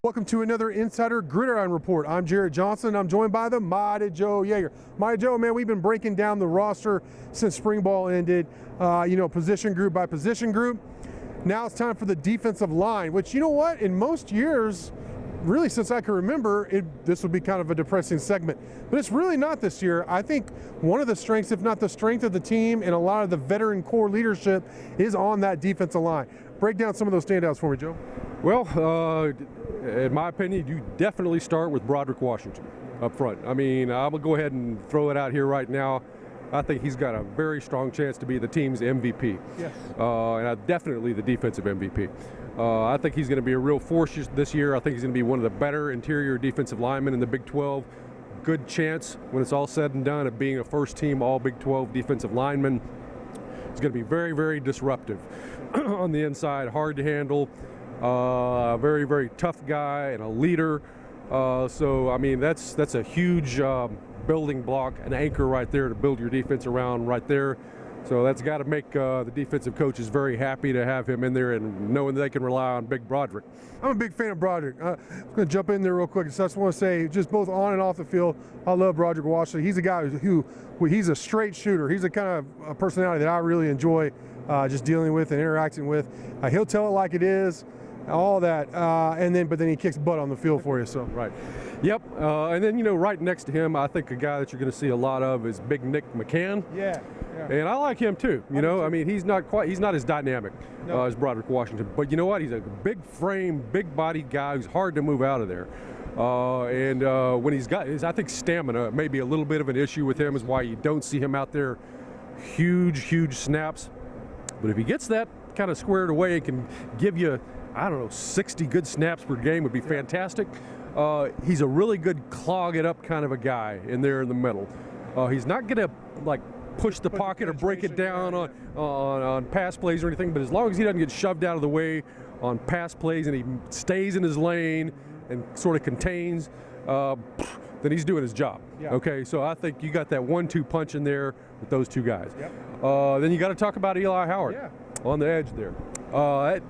Welcome to another Insider Gridiron Report. I'm Jarret Johnson. I'm joined by the Mighty Joe Yeager. Mighty Joe, man, we've been breaking down the roster since spring ball ended, position group by position group. Now it's time for the defensive line, which, you know what, in most years, really since I can remember, this would be kind of a depressing segment. But it's really not this year. I think one of the strengths, if not the strength of the team and a lot of the veteran core leadership is on that defensive line. Break down some of those standouts for me, Joe. Well, in my opinion, you definitely start with Broderick Washington up front. I mean, I'm going to go ahead and throw it out here right now. I think he's got a very strong chance to be the team's MVP. Yes. And definitely the defensive MVP. I think he's going to be a real force this year. I think he's going to be one of the better interior defensive linemen in the Big 12. Good chance, when it's all said and done, of being a first-team All-Big 12 defensive lineman. He's going to be very, very disruptive on the inside, hard to handle. Very, very tough guy and a leader. So, I mean, that's a huge building block, an anchor right there to build your defense around right there. So that's got to make the defensive coaches very happy to have him in there and knowing they can rely on Big Broderick. I'm a big fan of Broderick. I'm going to jump in there real quick. So I just want to say, just both on and off the field, I love Broderick Washington. He's a guy who he's a straight shooter. He's a kind of a personality that I really enjoy just dealing with and interacting with. He'll tell it like it is. All that, but then he kicks butt on the field for you. So right, yep. And then right next to him, I think a guy that you're going to see a lot of is Big Nick McCann. Yeah. And I like him too. I mean, he's not as dynamic as Broderick Washington, but you know what? He's a big frame, big body guy who's hard to move out of there. When he's got I think stamina may be a little bit of an issue with him, is why you don't see him out there huge snaps. But if he gets that kind of squared away and can give you, 60 good snaps per game would be fantastic. He's a really good clog it up kind of a guy in there in the middle. He's not going to push the pocket or break it down on pass plays or anything, but as long as he doesn't get shoved out of the way on pass plays and he stays in his lane and sort of contains, then he's doing his job. Yeah. Okay, so I think you got that 1-2 punch in there with those two guys. Yep. Then you got to talk about Eli Howard on the edge there.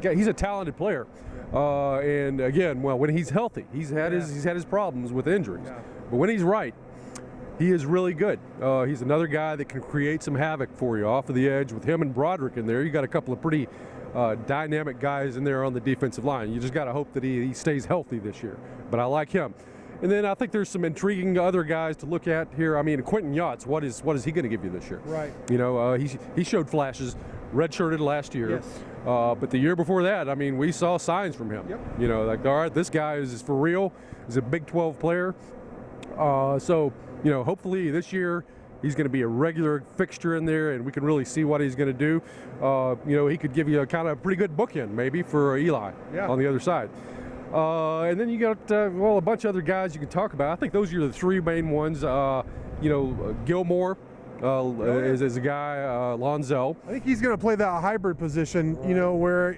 He's a talented player, and again, when he's healthy, he's had his problems with injuries, but when he's right, he is really good. He's another guy that can create some havoc for you off of the edge. With him and Broderick in there, you got a couple of pretty dynamic guys in there on the defensive line. You just got to hope that he stays healthy this year. But I like him. And then I think there's some intriguing other guys to look at here. I mean, Quentin Yachts, what is he going to give you this year? Right. He showed flashes, redshirted last year. Yes. But the year before that, I mean, we saw signs from him. Yep. All right, this guy is for real. He's a Big 12 player. Hopefully this year he's going to be a regular fixture in there, and we can really see what he's going to do. He could give you a kind of pretty good bookend maybe for Eli on the other side. And then you got a bunch of other guys you can talk about. I think those are the three main ones. Gilmore is a guy. Lonzel. I think he's going to play that hybrid position. Where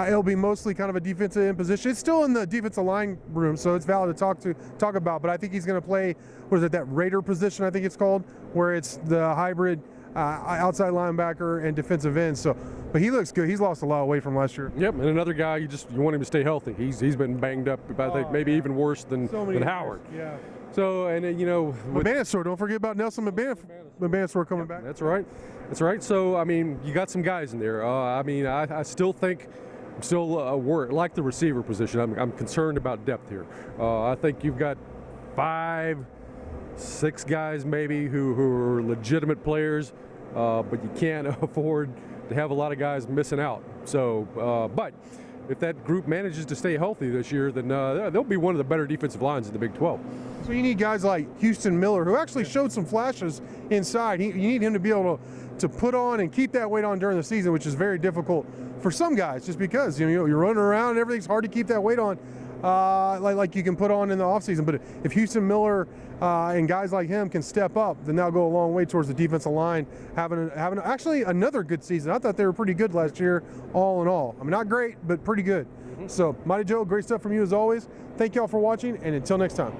it'll be mostly kind of a defensive end position. It's still in the defensive line room, so it's valid to talk about. But I think he's going to play, that Raider position, I think it's called, where it's the hybrid outside linebacker and defensive end. So, but he looks good. He's lost a lot of weight from last year. Yep, and another guy you want him to stay healthy. He's been banged up. I think maybe even worse than Howard. Yeah. So, and Mabanastore, don't forget about Nelson Mabanastore coming back. That's right. So, I mean, you got some guys in there. I still think. I'm still like the receiver position. I'm concerned about depth here. I think you've got 5, 6 guys maybe who are legitimate players, but you can't afford to have a lot of guys missing out. So, but if that group manages to stay healthy this year, then they'll be one of the better defensive lines in the Big 12. So you need guys like Houston Miller, who actually showed some flashes inside. You need him to be able to put on and keep that weight on during the season, which is very difficult for some guys, just because you're running around and everything's hard to keep that weight on, like you can put on in the offseason. But if Houston Miller and guys like him can step up, then that'll go a long way towards the defensive line having actually another good season. I thought they were pretty good last year, all in all. I mean, not great, but pretty good. So, Mighty Joe, great stuff from you as always. Thank y'all for watching, and until next time.